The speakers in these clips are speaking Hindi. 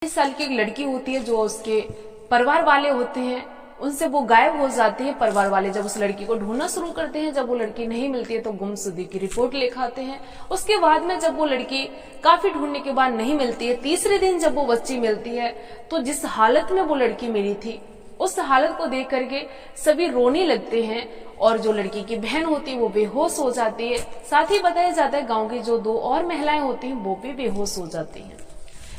इस साल की एक लड़की होती है जो उसके परिवार वाले होते हैं, उनसे वो गायब हो जाती है। परिवार वाले जब उस लड़की को ढूंढना शुरू करते हैं, जब वो लड़की नहीं मिलती है तो गुमशुदगी की रिपोर्ट लिखाते हैं। उसके बाद में जब वो लड़की काफी ढूंढने के बाद नहीं मिलती है, तीसरे दिन जब वो बच्ची मिलती है तो जिस हालत में वो लड़की मिली थी उस हालत को देख करके सभी रोने लगते हैं और जो लड़की की बहन होती है वो बेहोश हो जाती है। साथ ही बताया जाता है गाँव की जो 2 और महिलाएं होती हैं वो भी बेहोश हो जाती हैं,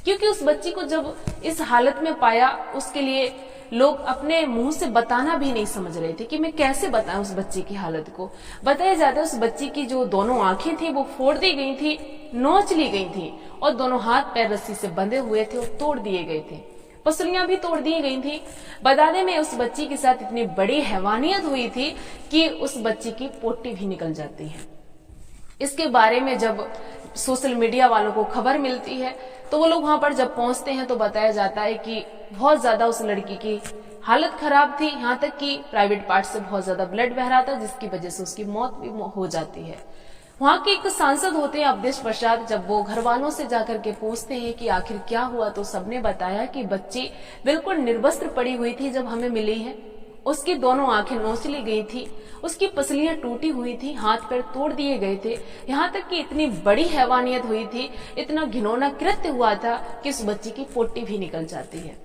क्योंकि उस बच्ची को जब इस हालत में पाया उसके लिए लोग अपने मुंह से बताना भी नहीं समझ रहे थे कि मैं कैसे बताऊं उस बच्ची की हालत को। बताया जाता है उस बच्ची की जो दोनों आंखें थी वो फोड़ दी गई थी, नोच ली गई थी और दोनों हाथ पैर रस्सी से बंधे हुए थे और तोड़ दिए गए थे, पसलियां भी तोड़ दी गई थी। बताने में उस बच्ची के साथ इतनी बड़ी हैवानियत हुई थी कि उस बच्ची की पोटी भी निकल जाती है। इसके बारे में जब सोशल मीडिया वालों को खबर मिलती है तो वो लोग वहां पर जब पहुंचते हैं तो बताया जाता है कि बहुत ज्यादा उस लड़की की हालत खराब थी, यहाँ तक कि प्राइवेट पार्ट से बहुत ज्यादा ब्लड बह रहा था, जिसकी वजह से उसकी मौत भी हो जाती है। वहां के एक सांसद होते हैं अवधेश प्रसाद, जब वो घर वालों से जाकर के पूछते हैं कि आखिर क्या हुआ, तो सबने बताया कि बच्ची बिल्कुल निर्वस्त्र पड़ी हुई थी जब हमें मिली है, उसकी दोनों आंखें नोच ली गई थी, उसकी पसलियां टूटी हुई थी, हाथ पैर तोड़ दिए गए थे, यहाँ तक कि इतनी बड़ी हैवानियत हुई थी, इतना घिनौना कृत्य हुआ था कि उस बच्ची की पोटी भी निकल जाती है।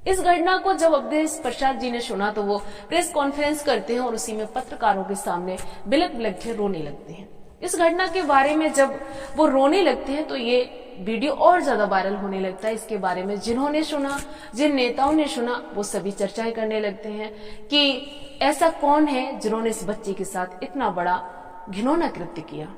इस घटना को जब अवधेश प्रसाद जी ने सुना तो वो प्रेस कॉन्फ्रेंस करते हैं और उसी में पत्रकारों के सामने बिलख बिलख के रोने लगते हैं। इस घटना के बारे में जब वो रोने लगते हैं तो ये वीडियो और ज्यादा वायरल होने लगता है। इसके बारे में जिन्होंने सुना, जिन नेताओं ने सुना, वो सभी चर्चाएं करने लगते हैं कि ऐसा कौन है जिन्होंने इस बच्चे के साथ इतना बड़ा घिनौना कृत्य किया।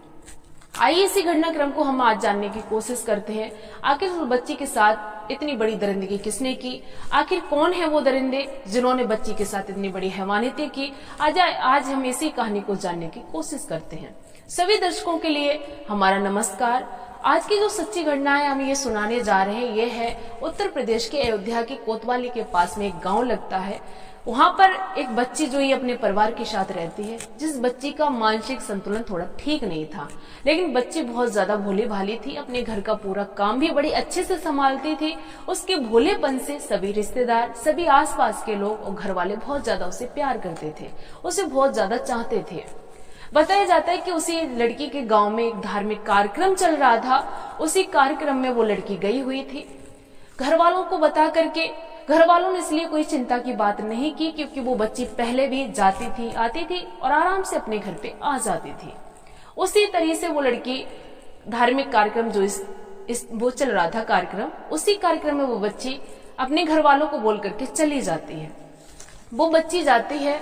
आइए इसी घटनाक्रम को हम आज जानने की कोशिश करते हैं। आखिर उस बच्ची के साथ इतनी बड़ी दरिंदगी किसने की, आखिर कौन है वो दरिंदे जिन्होंने बच्ची के साथ इतनी बड़ी हैवानियतें की। आज हम इसी कहानी को जानने की कोशिश करते हैं। सभी दर्शकों के लिए हमारा नमस्कार। आज की जो सच्ची घटना है हम ये सुनाने जा रहे हैं, ये है उत्तर प्रदेश के अयोध्या के कोतवाली के पास में एक गांव लगता है। वहां पर एक बच्ची जो ये अपने परिवार के साथ रहती है, जिस बच्ची का मानसिक संतुलन थोड़ा ठीक नहीं था, लेकिन बच्ची बहुत ज्यादा भोली भाली थी, अपने घर का पूरा काम भी बड़ी अच्छे से संभालती थी। उसके भोलेपन से सभी रिश्तेदार, सभी आसपास के लोग और घर वाले बहुत ज्यादा उसे प्यार करते थे, उसे बहुत ज्यादा चाहते थे। बताया जाता है कि उसी लड़की के गांव में एक धार्मिक कार्यक्रम चल रहा था। उसी कार्यक्रम में वो लड़की गई हुई थी। घर वालों को बता करके घर वालों ने इसलिए कोई चिंता की बात नहीं की, क्योंकि वो बच्ची पहले भी जाती थी, आती थी और आराम से अपने घर पे आ जाती थी। उसी तरह से वो लड़की धार्मिक कार्यक्रम जो वो चल रहा था कार्यक्रम, उसी कार्यक्रम में वो बच्ची अपने घर वालों को बोल करके चली जाती है। वो बच्ची जाती है।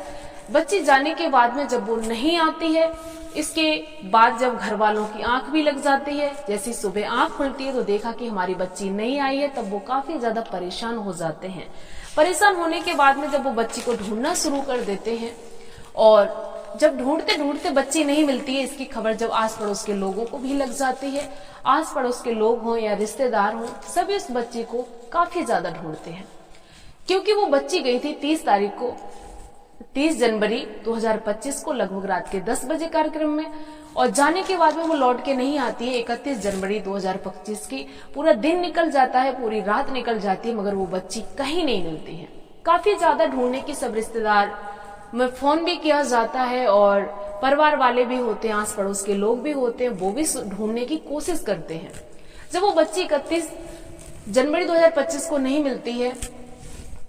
बच्ची जाने के बाद में जब वो नहीं आती है, इसके बाद जब घर वालों की आंख भी लग जाती है, जैसी सुबह आंख खुलती है तो देखा कि हमारी बच्ची नहीं आई है, तब वो काफी ज्यादा परेशान हो जाते हैं। परेशान होने के बाद में जब वो बच्ची को ढूंढना शुरू कर देते हैं और जब ढूंढते ढूंढते बच्ची नहीं मिलती है, इसकी खबर जब आस पड़ोस के लोगों को भी लग जाती है। आस पड़ोस के लोग हों या रिश्तेदार हों, सभी उस बच्ची को काफी ज्यादा ढूंढते हैं, क्योंकि वो बच्ची गई थी 30 जनवरी 2025 को लगभग रात के 10 बजे कार्यक्रम में, और जाने के बाद में वो लौट के नहीं आती है। 31 जनवरी 2025 की पूरा दिन निकल जाता है, पूरी रात निकल जाती है, मगर वो बच्ची कहीं नहीं मिलती है। काफी ज्यादा ढूंढने की सब रिश्तेदार में फोन भी किया जाता है और परिवार वाले भी होते हैं, आस पड़ोस के लोग भी होते हैं, वो भी ढूंढने की कोशिश करते हैं। जब वो बच्ची 31 जनवरी 2025 को नहीं मिलती है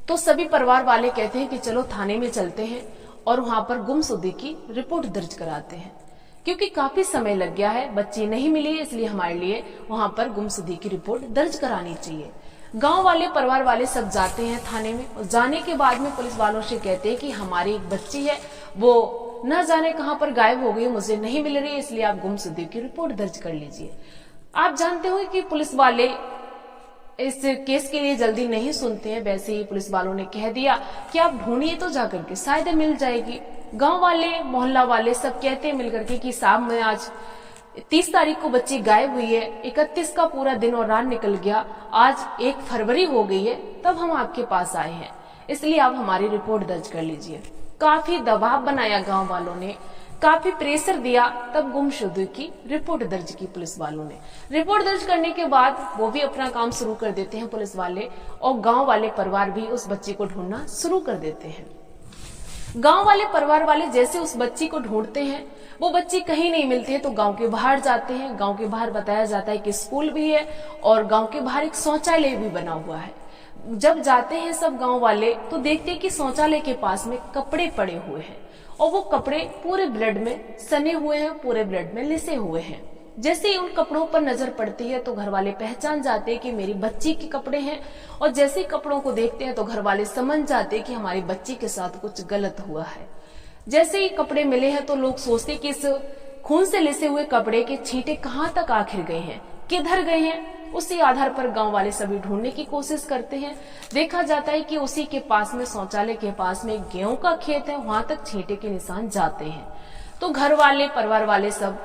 तो सभी परिवार वाले कहते हैं कि चलो थाने में चलते हैं और वहां पर गुमशुदगी की रिपोर्ट दर्ज कराते हैं, क्योंकि काफी समय लग गया है, बच्ची नहीं मिली, इसलिए हमारे लिए वहां पर गुमशुदगी की रिपोर्ट दर्ज करानी चाहिए। गांव वाले, परिवार वाले सब जाते हैं थाने में, और जाने के बाद में पुलिस वालों से कहते हैं कि हमारी एक बच्ची है, वो न जाने कहां पर गायब हो गई, मुझे नहीं मिल रही, इसलिए आप गुमशुदगी की रिपोर्ट दर्ज कर लीजिए। आप जानते हो कि पुलिस वाले इस केस के लिए जल्दी नहीं सुनते हैं। वैसे ही पुलिस वालों ने कह दिया कि आप ढूंढिए तो जाकर के शायद मिल जाएगी। गांव वाले, मोहल्ला वाले सब कहते हैं मिलकर के कि साहब मैं आज 30 तारीख को बच्ची गायब हुई है, 31 का पूरा दिन और रात निकल गया, आज 1 फरवरी हो गई है, तब हम आपके पास आए हैं, इसलिए आप हमारी रिपोर्ट दर्ज कर लीजिए। काफी दबाव बनाया गांव वालों ने, काफी प्रेशर दिया, तब गुमशुदगी की रिपोर्ट दर्ज की पुलिस वालों ने। रिपोर्ट दर्ज करने के बाद वो भी अपना काम शुरू कर देते हैं पुलिस वाले, और गांव वाले परिवार भी उस बच्ची को ढूंढना शुरू कर देते हैं। गांव वाले परिवार वाले जैसे उस बच्ची को ढूंढते हैं, वो बच्ची कहीं नहीं मिलती है, तो गांव के बाहर जाते हैं। गांव के बाहर बताया जाता है कि स्कूल भी है और गांव के बाहर एक शौचालय भी बना हुआ है। जब जाते हैं सब गांव वाले तो देखते हैं कि शौचालय के पास में कपड़े पड़े हुए हैं, और वो कपड़े पूरे ब्लड में सने हुए हैं, पूरे ब्लड में लिसे हुए हैं। जैसे ही उन कपड़ों पर नजर पड़ती है तो घर वाले पहचान जाते हैं कि मेरी बच्ची के कपड़े हैं, और जैसे ही कपड़ों को देखते हैं तो घर वाले समझ जाते हैं कि हमारी बच्ची के साथ कुछ गलत हुआ है। जैसे ही कपड़े मिले हैं तो लोग सोचते हैं कि इस खून से लिसे हुए कपड़े के छींटे कहाँ तक आखिर गए हैं, किधर गए हैं। उसी आधार पर गांव वाले सभी ढूंढने की कोशिश करते हैं। देखा जाता है कि उसी के पास में, शौचालय के पास में गेहूं का खेत है, वहां तक छींटे के निशान जाते हैं। तो घर वाले परिवार वाले सब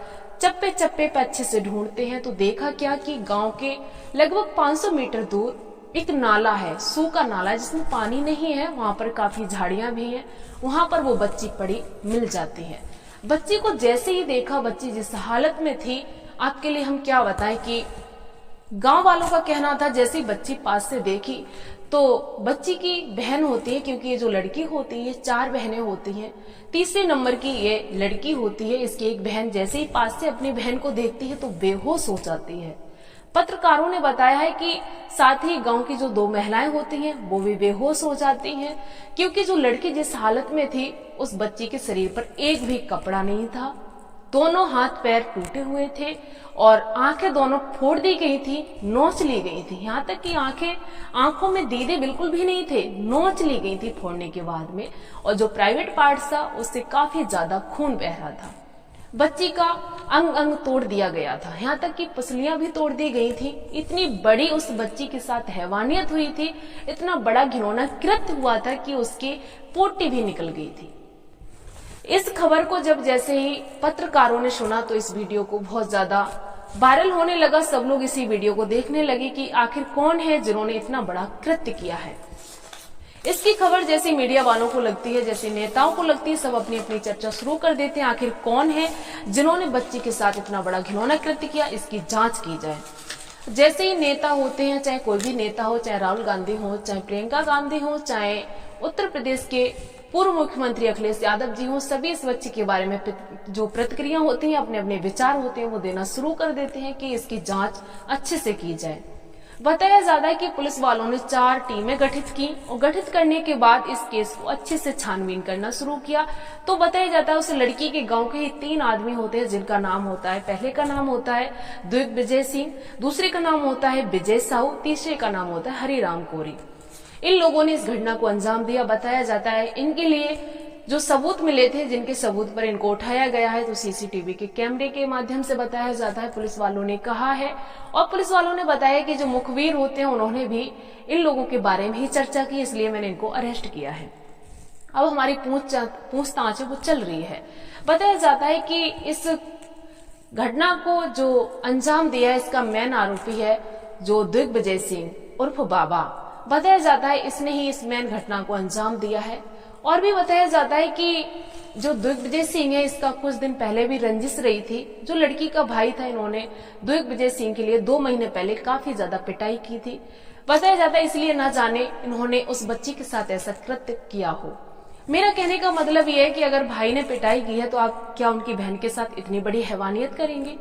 चप्पे चप्पे पे अच्छे से ढूंढते हैं। तो देखा क्या कि गांव के लगभग 500 मीटर दूर एक नाला है, सूखा नाला जिसमें पानी नहीं है, वहां पर काफी झाड़ियां भी हैं, वहां पर वो बच्ची पड़ी मिल जाती है। बच्ची को जैसे ही देखा, बच्ची जिस हालत में थी, आपके लिए हम क्या बताएं कि गांव वालों का कहना था जैसे ही बच्ची पास से देखी तो बच्ची की बहन होती है, क्योंकि ये जो लड़की होती है 4 बहनें होती हैं, तीसरे नंबर की ये लड़की होती है। इसकी एक बहन जैसे ही पास से अपनी बहन को देखती है तो बेहोश हो जाती है। पत्रकारों ने बताया है कि साथ ही गांव की जो 2 महिलाएं होती हैं वो भी बेहोश हो जाती हैं, क्योंकि जो लड़की जिस हालत में थी उस बच्ची के शरीर पर एक भी कपड़ा नहीं था, दोनों हाथ पैर टूटे हुए थे, और आंखें दोनों फोड़ दी गई थी, नोच ली गई थी। यहाँ तक कि आंखों में दीदे बिल्कुल भी नहीं थे, नोच ली गई थी फोड़ने के बाद में, और जो प्राइवेट पार्ट था उससे काफी ज्यादा खून बह रहा था। बच्ची का अंग अंग तोड़ दिया गया था, यहाँ तक कि पसलियां भी तोड़ दी गई थी। इतनी बड़ी उस बच्ची के साथ हैवानियत हुई थी, इतना बड़ा घिनौना कृत्य हुआ था कि उसकी पोटी भी निकल गई थी। इस खबर को जब जैसे ही पत्रकारों ने सुना तो इस वीडियो को बहुत ज्यादा वायरल होने लगा। सब लोग इसी वीडियो को देखने लगे कि आखिर कौन है जिन्होंने इतना बड़ा कृत्य किया है। इसकी खबर जैसे मीडिया वालों को लगती है, जैसे नेताओं को लगती है, सब अपनी अपनी चर्चा शुरू कर देते हैं आखिर कौन है जिन्होंने बच्ची के साथ इतना बड़ा घिनौना कृत्य किया, इसकी जांच की जाए। जैसे ही नेता होते हैं, चाहे कोई भी नेता हो, चाहे राहुल गांधी हो, चाहे प्रियंका गांधी हो, चाहे उत्तर प्रदेश के पूर्व मुख्यमंत्री अखिलेश यादव जी हो, सभी इस बच्ची के बारे में जो प्रतिक्रिया होती है, अपने अपने विचार होते हैं, वो देना शुरू कर देते हैं कि इसकी जांच अच्छे से की जाए। बताया जाता है कि पुलिस वालों ने 4 टीमें गठित की, और गठित करने के बाद इस केस को अच्छे से छानबीन करना शुरू किया। तो बताया जाता है उस लड़की के गांव के ही 3 आदमी होते हैं, जिनका नाम होता है, पहले का नाम होता है दिग्विजय सिंह, दूसरे का नाम होता है विजय साहू, तीसरे का नाम होता है हरिराम कोरी। इन लोगों ने इस घटना को अंजाम दिया। बताया जाता है इनके लिए जो सबूत मिले थे, जिनके सबूत पर इनको उठाया गया है, तो सीसीटीवी के कैमरे के माध्यम से बताया जाता है, पुलिस वालों ने कहा है। और पुलिस वालों ने बताया कि जो मुखबिर होते हैं उन्होंने भी इन लोगों के बारे में ही चर्चा की, इसलिए मैंने इनको अरेस्ट किया है। अब हमारी पूछताछ है वो चल रही है। बताया जाता है कि इस घटना को जो अंजाम दिया है, इसका मेन आरोपी है जो दिग्विजय सिंह उर्फ बाबा। बताया जाता है इसने ही इस मेन घटना को अंजाम दिया है। और भी बताया जाता है कि जो दिग्विजय सिंह है, इसका कुछ दिन पहले भी रंजिश रही थी। जो लड़की का भाई था, इन्होंने दिग्विजय सिंह के लिए 2 महीने पहले काफी ज्यादा पिटाई की थी। बताया जाता है इसलिए न जाने इन्होंने उस बच्ची के साथ ऐसा कृत्य किया हो। मेरा कहने का मतलब यह है कि अगर भाई ने पिटाई की है तो आप क्या उनकी बहन के साथ इतनी बड़ी हैवानियत करेंगे?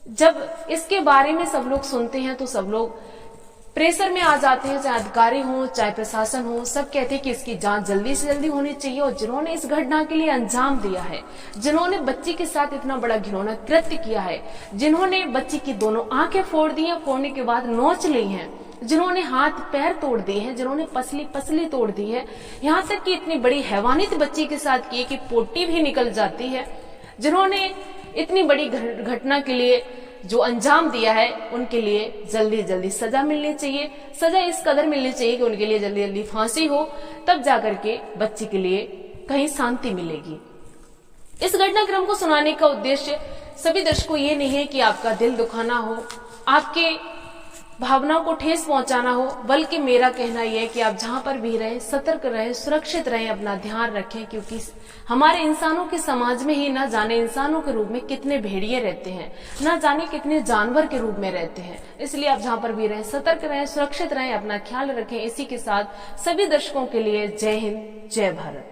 जब इसके बारे में सब लोग सुनते हैं तो सब लोग प्रेशर में आ जाते हैं, चाहे अधिकारी हो, चाहे प्रशासन हो, सब कहते हैं कि इसकी जांच जल्दी से जल्दी होनी चाहिए। और जिन्होंने इस घटना के लिए अंजाम दिया है, जिन्होंने बच्ची के साथ इतना बड़ा घिनौना कृत्य किया है, जिन्होंने बच्ची की दोनों आंखें फोड़ दी हैं, फोड़ने के बाद नोच ली हैं, जिन्होंने हाथ पैर तोड़ दिए हैं, जिन्होंने पसली तोड़ दी है, यहाँ तक कि इतनी बड़ी हैवानियत बच्ची के साथ की कि पोटी भी निकल जाती है, जिन्होंने इतनी बड़ी घटना के लिए जो अंजाम दिया है, उनके लिए जल्दी जल्दी सजा मिलनी चाहिए। सजा इस कदर मिलनी चाहिए कि उनके लिए जल्दी जल्दी फांसी हो, तब जाकर के बच्ची के लिए कहीं शांति मिलेगी। इस घटनाक्रम को सुनाने का उद्देश्य सभी दर्शकों ये नहीं है कि आपका दिल दुखाना हो, आपके भावनाओं को ठेस पहुंचाना हो, बल्कि मेरा कहना यह है कि आप जहां पर भी रहें सतर्क रहें, सुरक्षित रहें, अपना ध्यान रखें, क्योंकि हमारे इंसानों के समाज में ही न जाने इंसानों के रूप में कितने भेड़िए रहते हैं, न जाने कितने जानवर के रूप में रहते हैं। इसलिए आप जहां पर भी रहें सतर्क रहें, सुरक्षित रहें, अपना ख्याल रखें। इसी के साथ सभी दर्शकों के लिए जय हिंद, जय भारत।